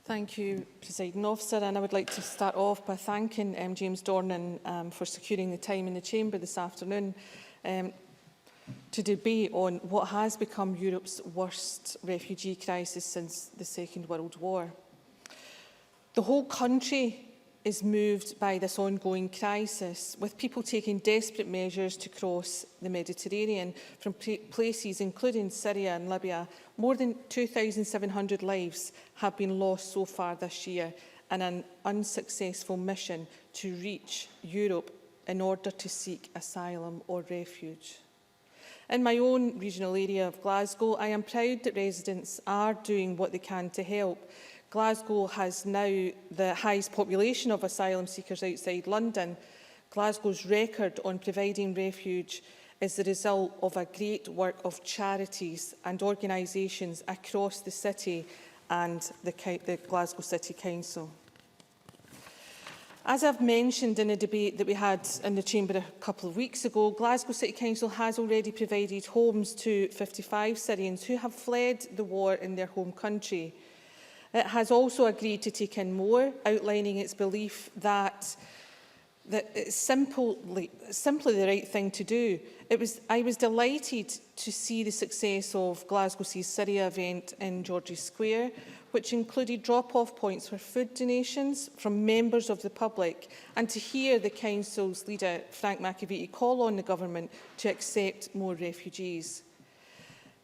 Thank you, Presiding Officer, and I would like to start off by thanking James Dornan for securing the time in the Chamber this afternoon to debate on what has become Europe's worst refugee crisis since the Second World War. The whole country is moved by this ongoing crisis, with people taking desperate measures to cross the Mediterranean from places including Syria and Libya. More than 2,700 lives have been lost so far this year in an unsuccessful mission to reach Europe in order to seek asylum or refuge. In my own regional area of Glasgow, I am proud that residents are doing what they can to help. Glasgow has now the highest population of asylum seekers outside London. Glasgow's record on providing refuge is the result of a great work of charities and organisations across the city and the Glasgow City Council. As I've mentioned in a debate that we had in the Chamber a couple of weeks ago, Glasgow City Council has already provided homes to 55 Syrians who have fled the war in their home country. It has also agreed to take in more, outlining its belief that it's simply the right thing to do. I was delighted to see the success of Glasgow Sees Syria event in George's Square, which included drop-off points for food donations from members of the public, and to hear the Council's leader, Frank McAveety, call on the Government to accept more refugees.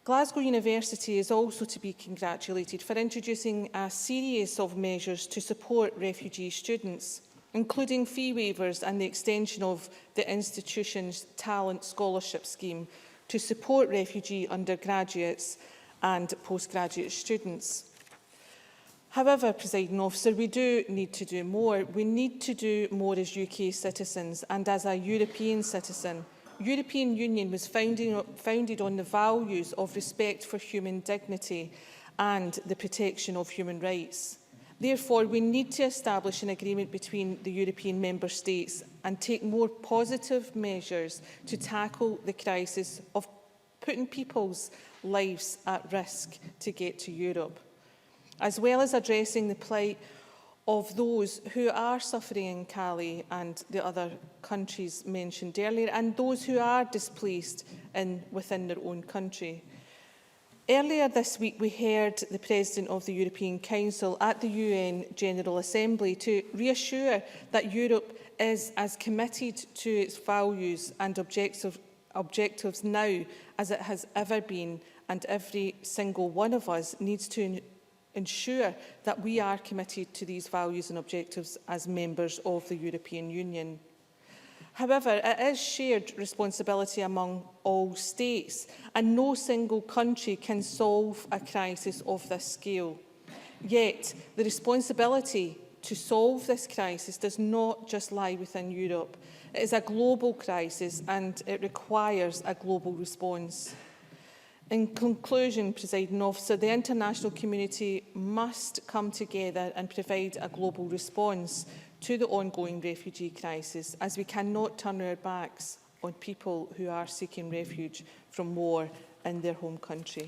Glasgow University is also to be congratulated for introducing a series of measures to support refugee students, including fee waivers and the extension of the institution's Talent Scholarship Scheme to support refugee undergraduates and postgraduate students. However, Presiding Officer, we do need to do more. We need to do more as UK citizens and as a European citizen. The European Union was founded on the values of respect for human dignity and the protection of human rights. Therefore, we need to establish an agreement between the European Member States and take more positive measures to tackle the crisis of putting people's lives at risk to get to Europe, as well as addressing the plight of those who are suffering in Calais and the other countries mentioned earlier, and those who are displaced within their own country. Earlier this week, we heard the President of the European Council at the UN General Assembly to reassure that Europe is as committed to its values and objectives now as it has ever been, and every single one of us needs to ensure that we are committed to these values and objectives as members of the European Union. However, it is shared responsibility among all states, and no single country can solve a crisis of this scale. Yet, the responsibility to solve this crisis does not just lie within Europe. It is a global crisis, and it requires a global response. In conclusion, Presiding Officer, the international community must come together and provide a global response to the ongoing refugee crisis, as we cannot turn our backs on people who are seeking refuge from war in their home country.